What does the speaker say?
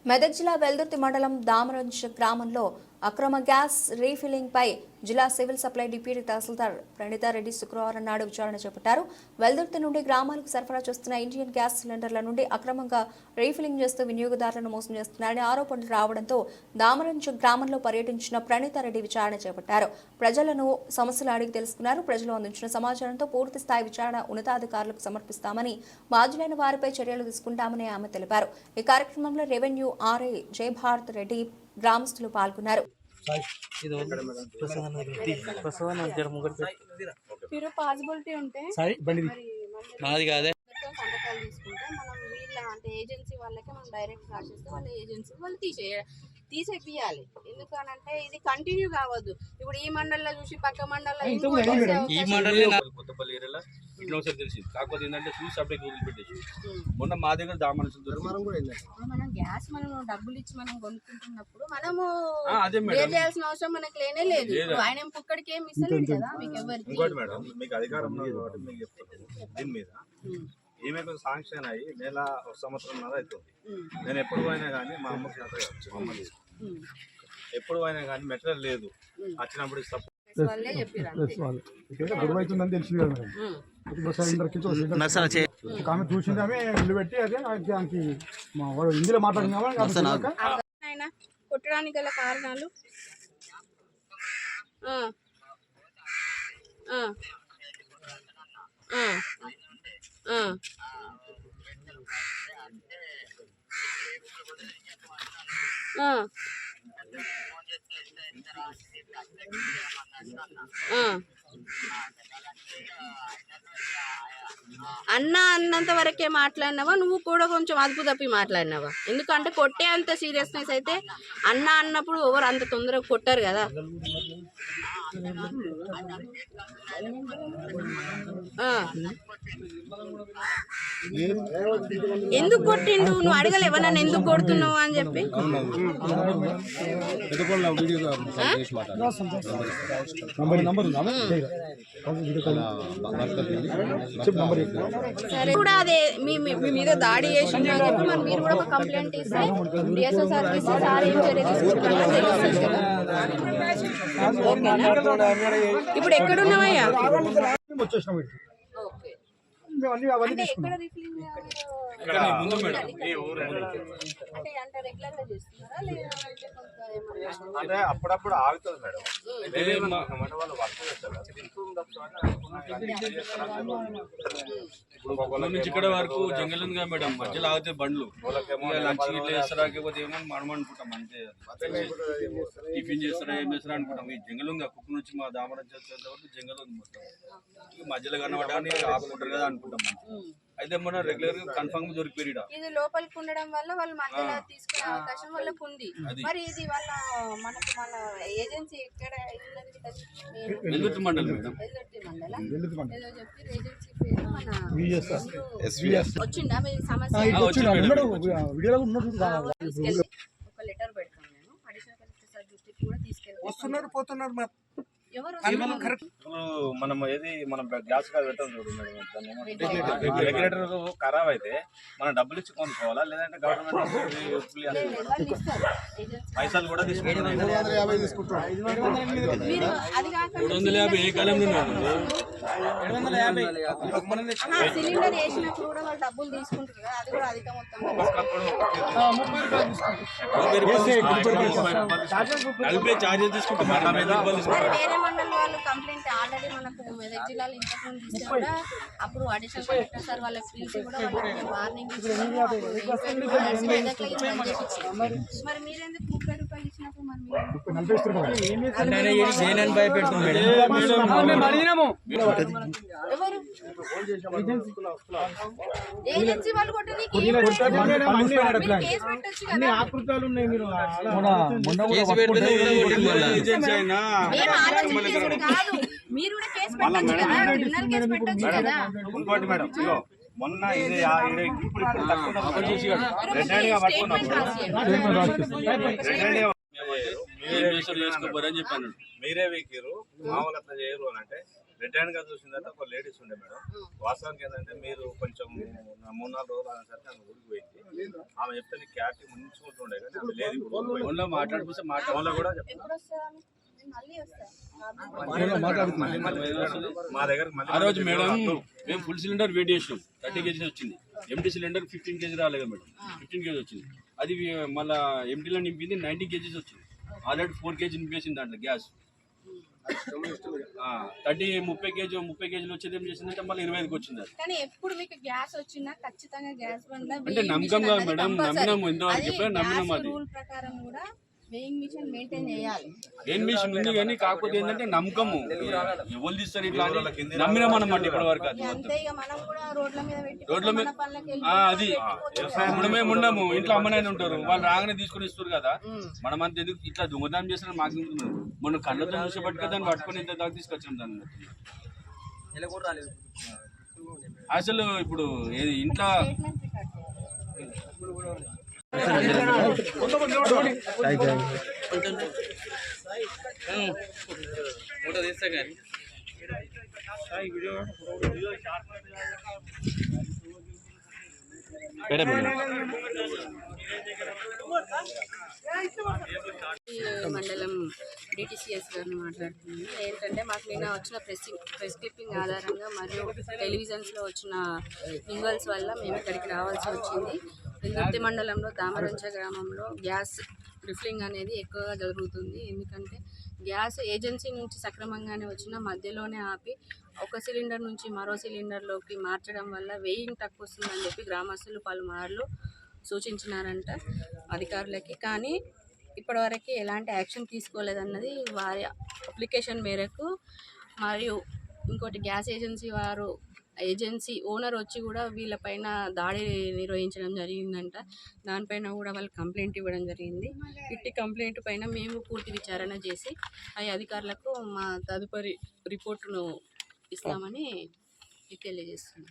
మెదక్ జిల్లా వెల్దుర్తి మండలం దామరంజ్ గ్రామంలో అక్రమ గ్యాస్ రీఫిల్లింగ్ పై జిల్లా సివిల్ సప్లై డిప్యూటీ తహసీల్దార్ ప్రణీతారెడ్డి శుక్రవారం నాడు విచారణ చేపట్టారు. వెల్దుర్తి నుండి గ్రామాలకు సరఫరా చేస్తున్న ఇండియన్ గ్యాస్ సిలిండర్ల నుండి అక్రమంగా రీఫిల్లింగ్ చేస్తూ వినియోగదారులను మోసం చేస్తున్నారని ఆరోపణలు రావడంతో దామరంజ్ గ్రామంలో పర్యటించిన ప్రణీతారెడ్డి విచారణ చేపట్టారు. ప్రజలను సమస్యలు అడిగి తెలుసుకున్నారు. ప్రజలు అందించిన సమాచారంతో పూర్తి స్థాయి విచారణ ఉన్నతాధికారులకు సమర్పిస్తామని, బాధ్యులైన వారిపై చర్యలు తీసుకుంటామని ఆమె తెలిపారు. ఈ కార్యక్రమంలో రెవెన్యూ ఆర్ఐ జయభారత్ రెడ్డి, గ్రామస్తులు పాల్గొన్నారు. పాసిబిలిటీ ఉంటే నాది కాదే సంతకాలు తీసుకుంటే మనం వీళ్ళ అంటే ఏజెన్సీ వాళ్ళకి మనం డైరెక్ట్ రాసేస్తే వాళ్ళ ఏజెన్సీ వాళ్ళు తీసేపియాలి. ఎందుకనంటే ఇది కంటిన్యూ కావద్దు. ఇప్పుడు ఈ మండలంలో చూసి పక్క మండలంలో ఈ మండలం కొత్తపల్లి ఏరియాలో ఇట్లా ఒకసారి తెలిసింది. కాకపోతే ఏంటంటే చూసి అప్పుడే గూగుల్ పెట్టేసి మొన్న మా దగ్గర మనం గ్యాస్ మనం డబ్బులు ఇచ్చి మనం కొనుక్కుంటున్నప్పుడు మనము చేయాల్సిన అవసరం మనకు లేనే లేదు. ఆయన పుక్కడికి ఏమి ఇస్తలేదు కదా మీకు ఎవరికి. ఇంకోటి మేడం, మీకు అధికారం మీకు చెప్తాను దీని మీద. ఈమెకు శాంక్షన్ అయ్యి నెల ఒక సంవత్సరం అవుతుంది. నేను ఎప్పుడు పోయినా కానీ మా అమ్మకి ఎప్పుడు పోయినా కానీ మెటీరియల్ లేదు. వచ్చినప్పుడు గొడవైతుందని తెలిసింది కదా మేడం. ఆమె చూసింది, ఆమె ఇల్లు పెట్టి అదే దానికి మా వాడు హిందీలో మాట్లాడుతున్నామా కొట్టడానికి గల కారణాలు అన్న అన్నంత వరకే మాట్లాడినావా, నువ్వు కూడా కొంచెం అదుపు తప్పి మాట్లాడినావా? ఎందుకంటే కొట్టే అంత సీరియస్నెస్ అయితే అన్న అన్నప్పుడు ఎవరు అంత తొందరగా కొట్టారు కదా. ఎందుకు కొట్టిండు నువ్వు అడగలేవా నన్ను ఎందుకు కొడుతున్నావు అని చెప్పి? సరే కూడా అదే మీ మీద దాడి చేసింది అని చెప్పి మరి మీరు కూడా ఒక కంప్లైంట్ ఇస్తే డిఎస్ఓ సర్వీస్ సార్ ఏం చర్య తీసుకుంటారో తెలుస్తుంది కదా. ఇప్పుడు ఎక్కడున్నావయ్యా? అంటే ఎక్కడ రిఫిలింగ్ అంటే అప్పుడప్పుడు ఆగుతుంది మేడం. ఇప్పుడు నుంచి ఇక్కడ వరకు జంగల్ ఉంది కదా మేడం, మధ్యలో ఆగితే బండ్లు లంచ్ ఇట్లా చేస్తారా, లేకపోతే ఏమో మనం అనుకుంటాం అంతే. టిఫిన్ చేస్తారా ఏం చేస్తారా అనుకుంటాం. ఈ జంగల్ ఉంది కుక్క నుంచి మా దామరం చేసేంత వరకు జంగల్ ఉంది మొత్తం. మధ్యలో కనబడని ఆపుకుంటారు కదా అనుకుంటాం. అయితే మన రెగ్యులర్ గా కన్ఫర్మ్ గా దొరికిపోయి ఇది లోపలికి ఉండడం వల్ల వాళ్ళు మధ్యలో తీసుకునే అవకాశం వాళ్ళకు ఉంది. మరి ఇది వాళ్ళ మనకు మన ఏజెన్సీ ఎక్కడ వెల్దుర్తి మండలం మేడం. వెల్దుర్తి మండలం ఏదో చెప్పి ఏజెన్సీ పేరు మన వచ్చిందా మీ సమస్య? ఒక లెటర్ పెడతాం నేను అడిషనల్ కలెక్టర్ సార్ దృష్టికి కూడా తీసుకెళ్ళి పోతున్నారు. మనం ఏది మనం గ్యాస్ కాదు పెట్టాం చూడు మేడం. రెగ్యులేటర్ ఖరాబ్ అయితే మనం డబ్బులు ఇచ్చి కొనుక్కోవాలా, లేదంటే గవర్నమెంట్ పైసలు కూడా తీసుకుంటాం? 750 ఏ కాలంలో సిలిండర్ వేసినప్పుడు కూడా వాళ్ళు డబ్బులు తీసుకుంటారు కదా, అది కూడా అధిక మొత్తం. వేరే మండలం వాళ్ళు కంప్లైంట్ ఆల్రెడీ మనకు మెదక్ జిల్లాలో ఇంతకుముందు ఇస్తే కూడా అప్పుడు అడిషనల్ కలెక్టర్ సార్ వాళ్ళకి పిలిచి కూడా వాళ్ళకి వార్నింగ్ ఇచ్చారు. మరి మీరెందుకు 30 రూపాయలు ఇచ్చినప్పుడు మరి ఎవరు ఏజెన్సీ వాళ్ళు కొట్టడానికి కేసు పెట్టచ్చు కదా. మీరు కూడా కేసు పెట్టచ్చు కదా, క్రిమినల్ కేసు పెట్టచ్చు కదా. ఇంకోటి మేడం, మొన్న ఇది ఇప్పుడు మీరే వీకిరు మా వాళ్ళు అట్లా చేయరు అని అంటే రెడ్ హ్యాండ్ గా చూసిందంటే ఒక లేడీస్ ఉండే మేడం. వాస్తవానికి ఏంటంటే మీరు కొంచెం 3-4 రోజులు అనేసరికి ఆమె ఊరికి పోయింది. ఆమె చెప్తే క్యారెక్టర్ ముంచుకుంటుండే కానీ ఆమె లేదు. ఇప్పుడు ఫోన్లో మాట్లాడిపిస్తే ఫోన్లో కూడా ఎప్పుడు వస్తాను మళ్ళీ వస్తాను మా దగ్గర ఆ రోజు మేడం మేము ఫుల్ సిలిండర్ వెయిట్ చేసినాం. 30 kgs వచ్చింది. ఎంటీ సిలిండర్ 15 kg రాలేదు మేడం. 15 kg వచ్చింది. అది మళ్ళీ ఎంటీలో నింపింది 90 kgs వచ్చింది. ఆల్రెడీ 4 kg నింపేసింది దాంట్లో గ్యాస్. 30 kg వచ్చేది ఏం చేసిందంటే మళ్ళీ 25కి వచ్చింది. అది కానీ ఎప్పుడు మీకు గ్యాస్ వచ్చినా ఖచ్చితంగా గ్యాస్ బండ్లో అంటే నమ్మకం కాదు మేడం. నమ్మినాము ఇంతవరకు ఎప్పుడైనా నమ్మినాము. అది రూల్ ప్రకారం కూడా వెయింగ్ మిషన్ మెయింటైన్ చేయాలి. ఏం మిషన్ ఉంది కానీ కాకపోతే ఏంటంటే నమ్మకము ఎవరు తీస్తారు ఇట్లా అని నమ్మినాం అన్నమాట ఇప్పటి వరకు. అది అంతే ఇక మనం కూడా రోడ్ల మీద పెట్టి రోడ్ల మీద మన పనులకి వెళ్ళి అది ఇప్పుడు మేము ఉండము. ఇంట్లో అమ్మనైనా ఉంటారు. వాళ్ళు రాగానే తీసుకొని ఇస్తారు కదా. మనం అంత ఎందుకు ఇట్లా దొంగతనం చేసిన మాకు మొన్న కళ్ళతో చూసి పట్టుక దాన్ని పట్టుకొని ఇంత దాకా తీసుకొచ్చాం దాన్ని. అసలు ఇప్పుడు ఏది ఇంట్లో స్టేట్మెంట్ రికార్డ్ చేయాలి. మండలం డిటిసిఎస్ గారిని మాట్లాడుతున్నాను. ఏంటంటే మాకు నిన్న వచ్చిన ప్రెస్ క్లిప్పింగ్ ఆధారంగా మరియు టెలివిజన్స్లో వచ్చిన విజువల్స్ వల్ల మేము ఇక్కడికి రావాల్సి వచ్చింది. వెల్దుర్తి మండలంలో దామరంచ గ్రామంలో గ్యాస్ రిఫిలింగ్ అనేది ఎక్కువగా జరుగుతుంది. ఎందుకంటే గ్యాస్ ఏజెన్సీ నుంచి సక్రమంగానే వచ్చిన మధ్యలోనే ఆపి ఒక సిలిండర్ నుంచి మరో సిలిండర్లోకి మార్చడం వల్ల వెయింగ్ తక్కువ వస్తుందని చెప్పి గ్రామస్తులు పలుమార్లు సూచించినారంట అధికారులకి. కానీ ఇప్పటివరకు ఎలాంటి యాక్షన్ తీసుకోలేదన్నది వారి అప్లికేషన్ మేరకు. మరియు ఇంకోటి గ్యాస్ ఏజెన్సీ ఓనర్ వచ్చి కూడా వీళ్ళపైన దాడి నిర్వహించడం జరిగిందంట. దానిపైన కూడా వాళ్ళు కంప్లైంట్ ఇవ్వడం జరిగింది. ఇట్టి కంప్లైంట్ పైన మేము పూర్తి విచారణ చేసి ఆ అధికారులకు మా తదుపరి రిపోర్టును ఇస్తామని తెలియజేస్తున్నాం.